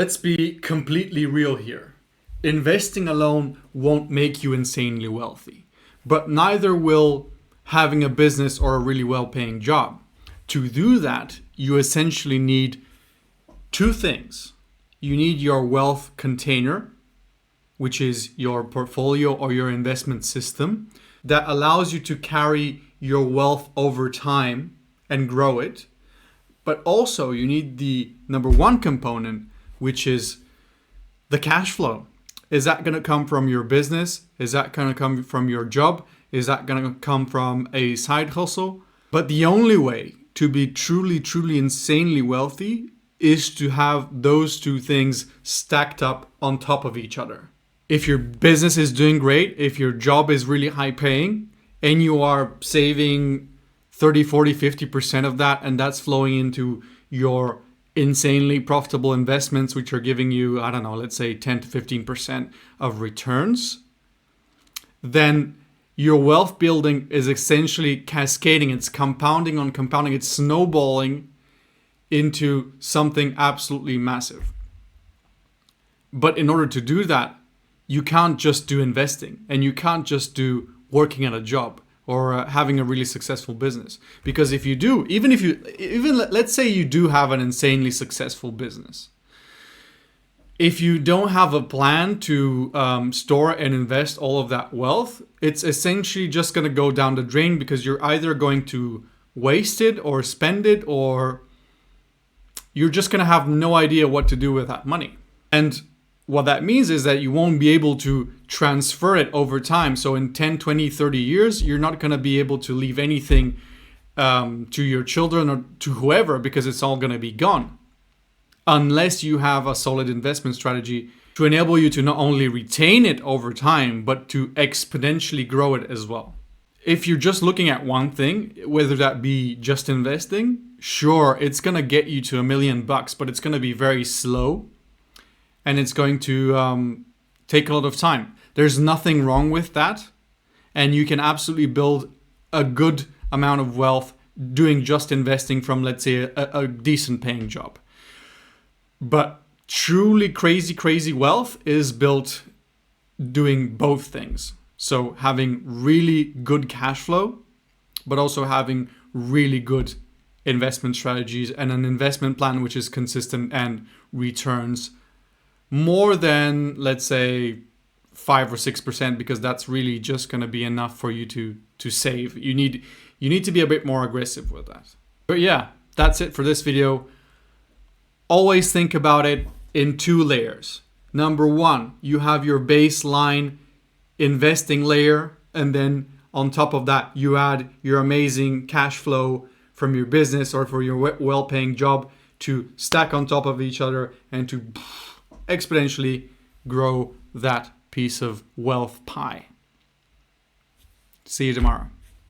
Let's be completely real here. Investing alone won't make you insanely wealthy, but neither will having a business or a really well paying job. To do that, you essentially need two things. You need your wealth container, which is your portfolio or your investment system that allows you to carry your wealth over time and grow it. But also, you need the number one component, which is the cash flow. Is that going to come from your business? Is that going to come from your job? Is that going to come from a side hustle? But the only way to be truly, truly insanely wealthy is to have those two things stacked up on top of each other. If your business is doing great, if your job is really high paying, and you are saving 30, 40, 50% of that, and that's flowing into your insanely profitable investments, which are giving you, I don't know, let's say 10 to 15% of returns, then your wealth building is essentially cascading. It's compounding on compounding. It's snowballing into something absolutely massive. But in order to do that, you can't just do investing, and you can't just do working at a job or having a really successful business. Because if you do, even let's say you do have an insanely successful business, if you don't have a plan to store and invest all of that wealth, it's essentially just going to go down the drain, because you're either going to waste it or spend it, or you're just going to have no idea what to do with that money. And what that means is that you won't be able to transfer it over time. So in 10, 20, 30 years, you're not going to be able to leave anything to your children or to whoever, because it's all going to be gone. Unless you have a solid investment strategy to enable you to not only retain it over time, but to exponentially grow it as well. If you're just looking at one thing, whether that be just investing, sure, it's going to get you to $1 million, but it's going to be very slow. And it's going to take a lot of time. There's nothing wrong with that. And you can absolutely build a good amount of wealth doing just investing from, let's say, a decent paying job. But truly crazy, crazy wealth is built doing both things. So having really good cash flow, but also having really good investment strategies and an investment plan which is consistent and returns more than, let's say, 5 or 6%, because that's really just going to be enough for you to save. You need to be a bit more aggressive with that. But yeah, that's it for this video. Always think about it in two layers. Number one, you have your baseline investing layer, and then on top of that, you add your amazing cash flow from your business or for your well-paying job to stack on top of each other and to exponentially grow that piece of wealth pie. See you tomorrow.